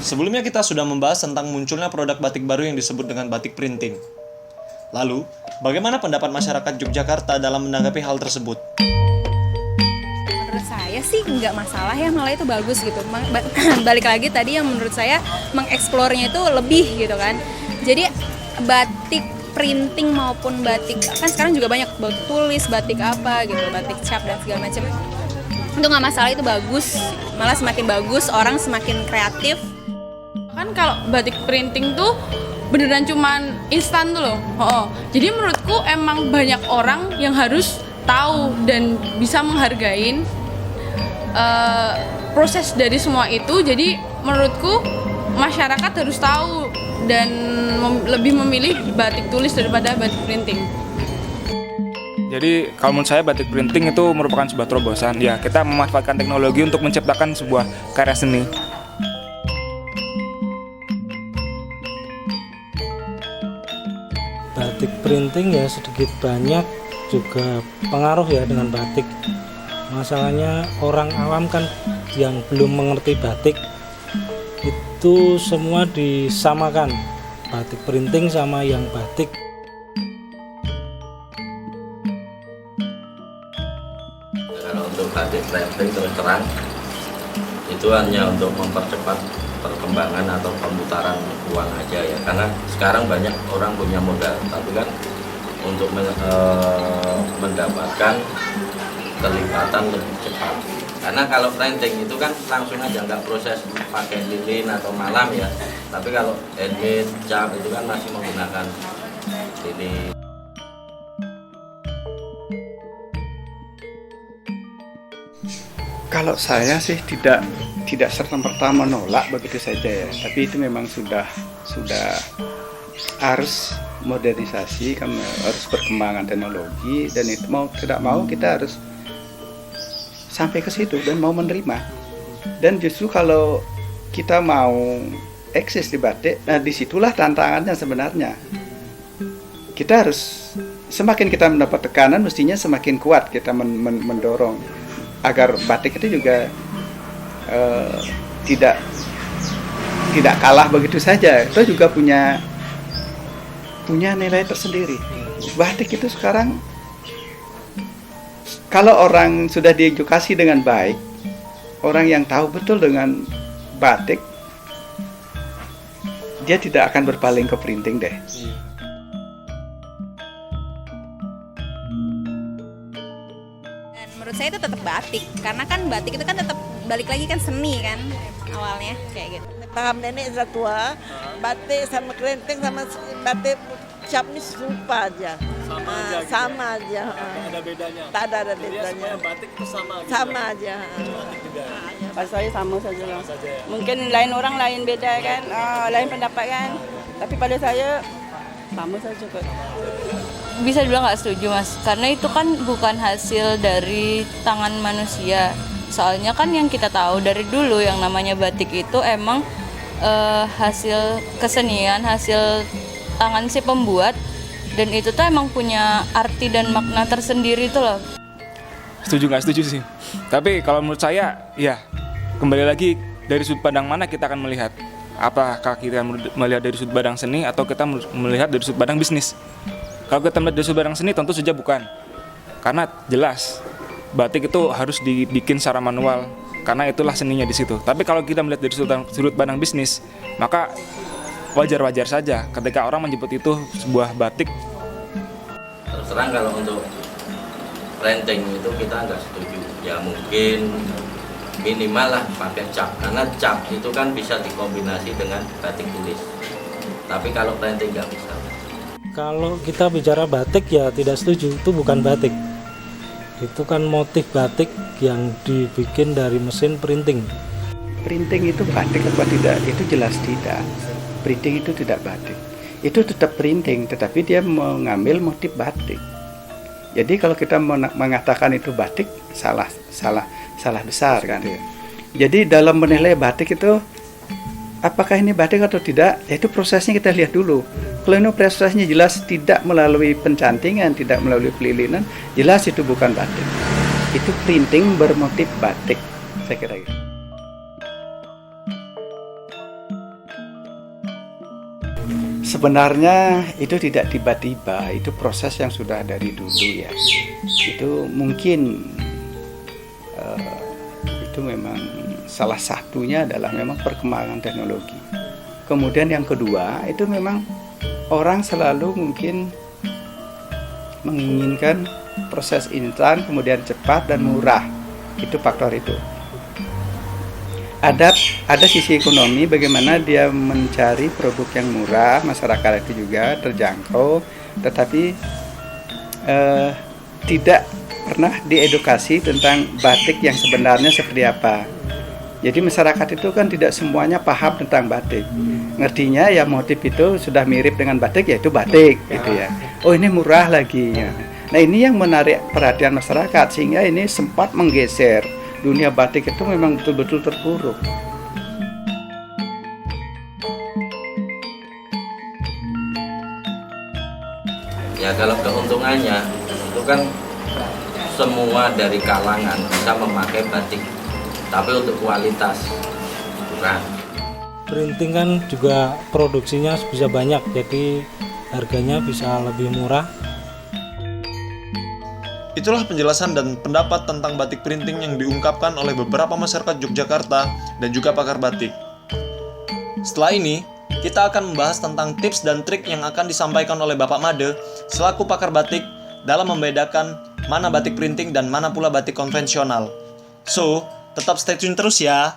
Sebelumnya kita sudah membahas tentang munculnya produk batik baru yang disebut dengan batik printing. Lalu, bagaimana pendapat masyarakat Yogyakarta dalam menanggapi hal tersebut? Menurut saya sih nggak masalah ya, malah itu bagus gitu. Balik lagi tadi yang menurut saya mengeksplornya itu lebih gitu kan. Jadi batik printing maupun batik, kan sekarang juga banyak batik tulis, batik apa gitu, batik cap dan segala macam. Itu nggak masalah, itu bagus. Malah semakin bagus, orang semakin kreatif. Kan kalau batik printing tuh beneran cuman instan tuh loh. Jadi menurutku emang banyak orang yang harus tahu dan bisa menghargain proses dari semua itu. Jadi menurutku masyarakat harus tahu dan lebih memilih batik tulis daripada batik printing. Jadi kalau menurut saya batik printing itu merupakan sebuah terobosan. Ya, kita memanfaatkan teknologi untuk menciptakan sebuah karya seni. Batik printing ya sedikit banyak juga pengaruh ya dengan batik. Masalahnya orang awam kan yang belum mengerti batik itu semua disamakan, batik printing sama yang batik. Kalau untuk batik printing terus terang itu hanya untuk mempercepat perkembangan atau pemutaran uang aja ya, karena sekarang banyak orang punya modal tapi kan untuk mendapatkan kelipatan lebih cepat. Karena kalau printing itu kan langsung aja, nggak proses pakai lilin atau malam ya, tapi kalau handmade cap itu kan masih menggunakan lilin. Kalau saya sih tidak serta-merta menolak begitu saja ya, tapi itu memang sudah harus modernisasi, kan harus perkembangan teknologi, dan itu mau tidak mau kita harus sampai ke situ dan mau menerima. Dan justru kalau kita mau eksis di batik, nah disitulah tantangannya sebenarnya. Kita harus semakin kita mendapat tekanan, mestinya semakin kuat kita mendorong agar batik itu juga tidak kalah begitu saja. Itu juga punya nilai tersendiri. Batik itu sekarang kalau orang sudah diedukasi dengan baik, orang yang tahu betul dengan batik, dia tidak akan berpaling ke printing deh. Menurut saya itu tetap batik, karena kan batik itu kan tetap balik lagi kan seni kan awalnya kayak gitu. Paham nenek sudah tua, batik sama kerenting sama batik cap ini serupa aja. Sama aja. Ada bedanya. Tak ada bedanya. Batik itu sama. Sama aja. Pas saya sama saja lah. Mungkin lain orang lain beda kan, lain pendapat kan. Tapi pada saya sama saja kok. Bisa dibilang nggak setuju mas, karena itu kan bukan hasil dari tangan manusia. Soalnya kan yang kita tahu dari dulu yang namanya batik itu emang hasil kesenian, hasil tangan si pembuat, dan itu tuh emang punya arti dan makna tersendiri itu loh. Setuju nggak setuju sih. Tapi kalau menurut saya, ya kembali lagi dari sudut pandang mana kita akan melihat. Apakah kita melihat dari sudut pandang seni atau kita melihat dari sudut pandang bisnis? Kalau kita melihat dari sudut pandang seni tentu saja bukan. Karena jelas batik itu harus dibikin secara manual, karena itulah seninya di situ. Tapi kalau kita melihat dari sudut pandang bisnis, maka wajar-wajar saja ketika orang menyebut itu sebuah batik. Terus terang kalau untuk printing itu kita nggak setuju. Ya mungkin minimal lah pakai cap, karena cap itu kan bisa dikombinasi dengan batik tulis. Tapi kalau printing nggak bisa. Kalau kita bicara batik ya tidak setuju, itu bukan batik. Itu kan motif batik yang dibikin dari mesin printing. Printing itu batik apa tidak? Itu jelas tidak. Printing itu tidak batik. Itu tetap printing, tetapi dia mengambil motif batik. Jadi kalau kita mengatakan itu batik, salah besar kan. Jadi dalam menilai batik itu, apakah ini batik atau tidak, itu prosesnya kita lihat dulu. Kalau ini prosesnya jelas tidak melalui pencantingan, tidak melalui pelilinan, jelas itu bukan batik. Itu printing bermotif batik, saya kira gitu. Sebenarnya itu tidak tiba-tiba, itu proses yang sudah dari dulu ya. Itu mungkin itu memang salah satunya adalah memang perkembangan teknologi. Kemudian yang kedua itu memang orang selalu mungkin menginginkan proses instan, kemudian cepat dan murah. Itu faktor itu. Ada sisi ekonomi, bagaimana dia mencari produk yang murah, masyarakat itu juga terjangkau, tetapi tidak pernah diedukasi tentang batik yang sebenarnya seperti apa. Jadi masyarakat itu kan tidak semuanya paham tentang batik. Ngertinya ya motif itu sudah mirip dengan batik, yaitu batik gitu ya. Oh ini murah lagi ya. Nah ini yang menarik perhatian masyarakat, sehingga ini sempat menggeser. Dunia batik itu memang betul-betul terpuruk. Ya kalau keuntungannya itu kan semua dari kalangan bisa memakai batik, tapi untuk kualitas kurang. Printing kan juga produksinya bisa banyak, jadi harganya bisa lebih murah. Itulah penjelasan dan pendapat tentang batik printing yang diungkapkan oleh beberapa masyarakat Yogyakarta dan juga pakar batik. Setelah ini, kita akan membahas tentang tips dan trik yang akan disampaikan oleh Bapak Made selaku pakar batik dalam membedakan mana batik printing dan mana pula batik konvensional. So, tetap stay tune terus ya!